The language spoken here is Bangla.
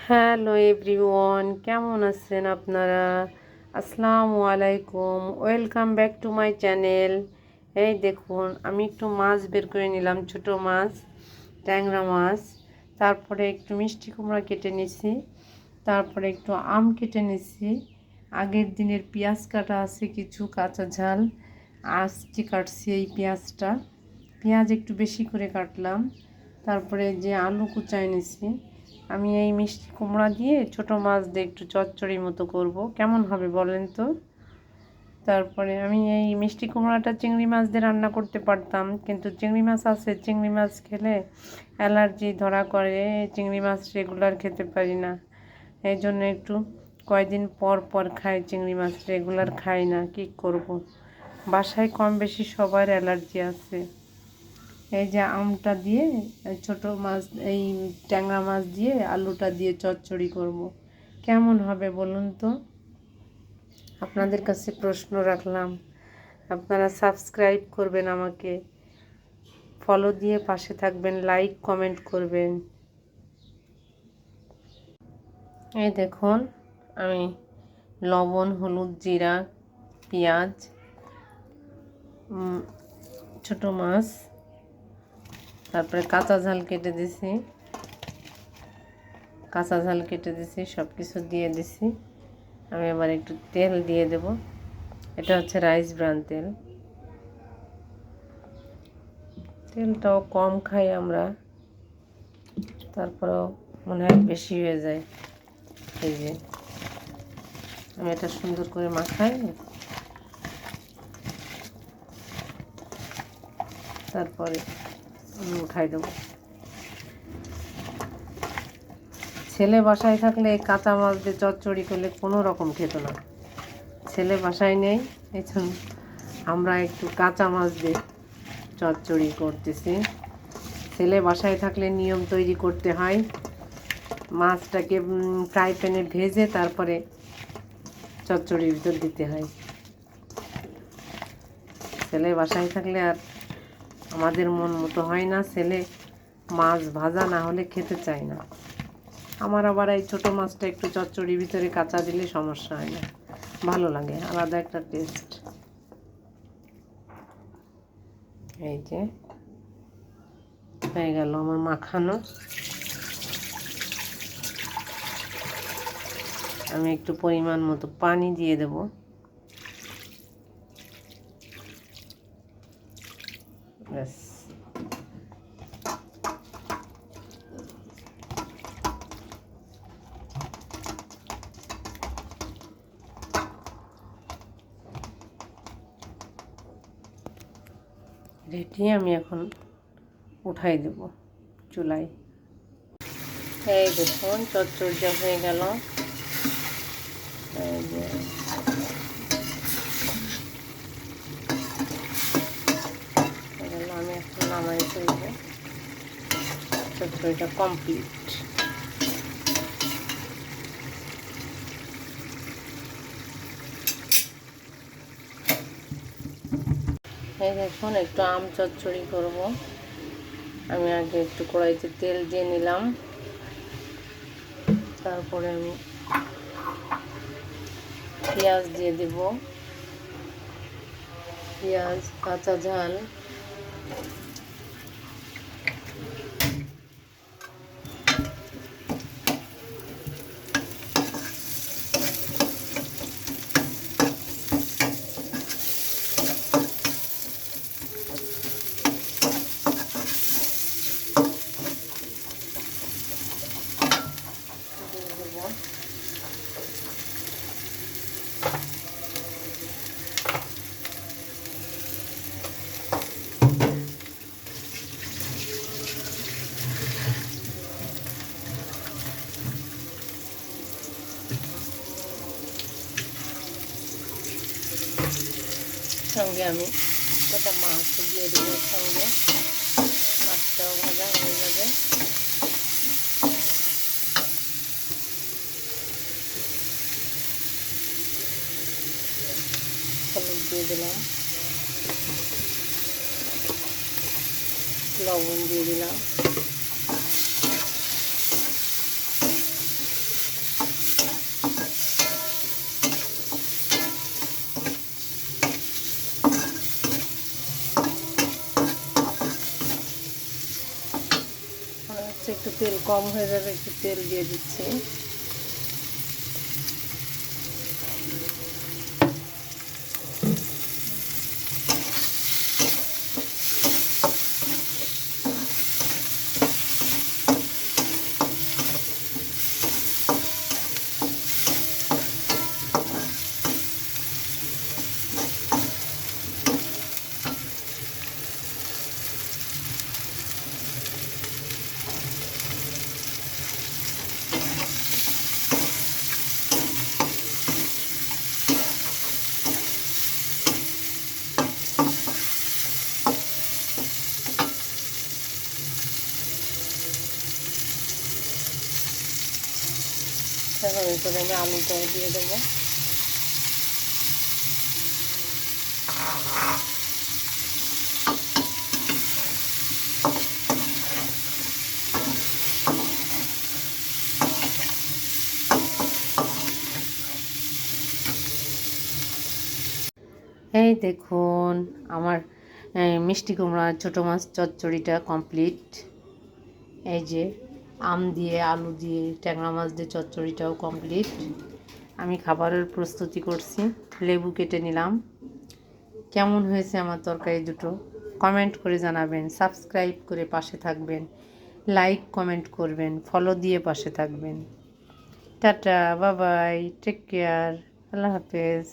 হ্যালো এভরিওয়ান, কেমন আছেন আপনারা? আসসালামু আলাইকুম, welcome back to my channel. এই দেখুন, আমি একটু মাছ বের করে নিলাম, ছোট মাছ, ট্যাংরা মাছ। তারপরে একটু মিষ্টি কুমড়া কেটে নিছি, তারপরে একটু আম কেটে নিছি। আগের দিনের পেঁয়াজ কাটা আছে, কিছু কাঁচা ঝাল আজকে কাটছি। এই পেঁয়াজ একটু বেশি করে কাটলাম। তারপরে যে আলু কুচাই নিছি। আমি এই মিষ্টি কুমড়া দিয়ে ছোট মাছ দিয়ে একটু চচ্চড়ি মতো করব, কেমন হবে বলেন তো? তারপরে আমি এই মিষ্টি কুমড়াটা চিংড়ি মাছ দিয়ে রান্না করতে পারতাম, কিন্তু চিংড়ি মাছ আছে, চিংড়ি মাছ খেলে অ্যালার্জি ধরা করে, চিংড়ি মাছ রেগুলার খেতে পারি না। এই জন্য একটু কয়দিন পর পর খাই চিংড়ি মাছ, রেগুলার খাই না, কি করব। বাসায় কম বেশি সবার অ্যালার্জি আছে। এই যে আমটা দিয়ে ছোট মাছ, এই ট্যাংরা মাছ দিয়ে আলুটা দিয়ে চচ্চড়ি করব, কেমন হবে বলুন তো? আপনাদের কাছে প্রশ্ন রাখলাম। আপনারা সাবস্ক্রাইব করবেন, আমাকে ফলো দিয়ে পাশে থাকবেন, লাইক কমেন্ট করবেন। এই দেখুন, আমি লবণ, হলুদ, জিরা, পেঁয়াজ, ছোট মাছ, তারপরে কাঁচা ঝাল কেটে দিছি, সব কিছু দিয়ে দিছি। আমি আবার একটু তেল দিয়ে দেব। এটা হচ্ছে রাইস ব্রান তেল। তেলটাও কম খাই আমরা, তারপরেও মনে হয় বেশি হয়ে যায়। এই যে আমি এটা সুন্দর করে মাখাই, তারপরে আমি উঠাই দেবো। ছেলে বাসায় থাকলে কাঁচা মাছ দিয়ে চচ্চড়ি করলে কোনো রকম খেত না। ছেলে বাসায় নেই, এই জন্য আমরা একটু কাঁচা মাছ দিয়ে চচ্চড়ি করতেছি। ছেলে বাসায় থাকলে নিয়ম তৈরি করতে হয়, মাছটাকে ফ্রাই প্যানে ভেজে তারপরে চচ্চড়ির ভিতর দিতে হয়। ছেলে বাসায় থাকলে আর আমাদের মন মতো হয় না, ছেলে মাছ ভাজা না হলে খেতে চায় না। আমার আবার এই ছোটো মাছটা একটু চচ্চড়ির ভিতরে কাঁচা দিলে সমস্যা হয় না, ভালো লাগে, আলাদা একটা টেস্ট। এই যে হয়ে গেল আমার মাখানো। আমি একটু পরিমাণ মতো পানি দিয়ে দেব। ব্যাস, রেডি। আমি এখন উঠাই দেব চুলায়। এই দেখুন, চচ্চড়িটা হয়ে গেল। এই যে আমি এখন নামাই ফেলব, চচ্চড়িটা কমপ্লিট। এই দেখুন, একটু আম চচ্চড়ি করব। আমি আগে একটু কড়াইতে তেল দিয়ে নিলাম, তারপরে আমি পেঁয়াজ দিয়ে দেব, পেঁয়াজ, কাঁচা ঝাল, দিয়ে দেব। সঙ্গে আমি কটা মাছ দিয়ে দেবো, সঙ্গে মাছটাও ভাজা হয়ে যাবে। হলুদ দিয়ে দিলাম, লবণ দিয়ে দিলাম, তেল কম হয়ে যাবে, একটু তেল দিয়ে দিচ্ছি। এখন এরপরে আমি আলুটাও দিয়ে দেবো। এই দেখুন আমার মিষ্টি কুমড়া ছোটো মাছ চচ্চড়িটা কমপ্লিট। এই যে আম দিয়ে আলু দিয়ে ট্যাংরা মাছ দিয়ে চচ্চড়িটাও কমপ্লিট। আমি খাবারের প্রস্তুতি করছি, লেবু কেটে নিলাম। কেমন হয়েছে আমার তরকারি দুটো কমেন্ট করে জানাবেন, সাবস্ক্রাইব করে পাশে থাকবেন, লাইক কমেন্ট করবেন, ফলো দিয়ে পাশে থাকবেন। Tata, bye bye, take care, আল্লাহ হাফেজ।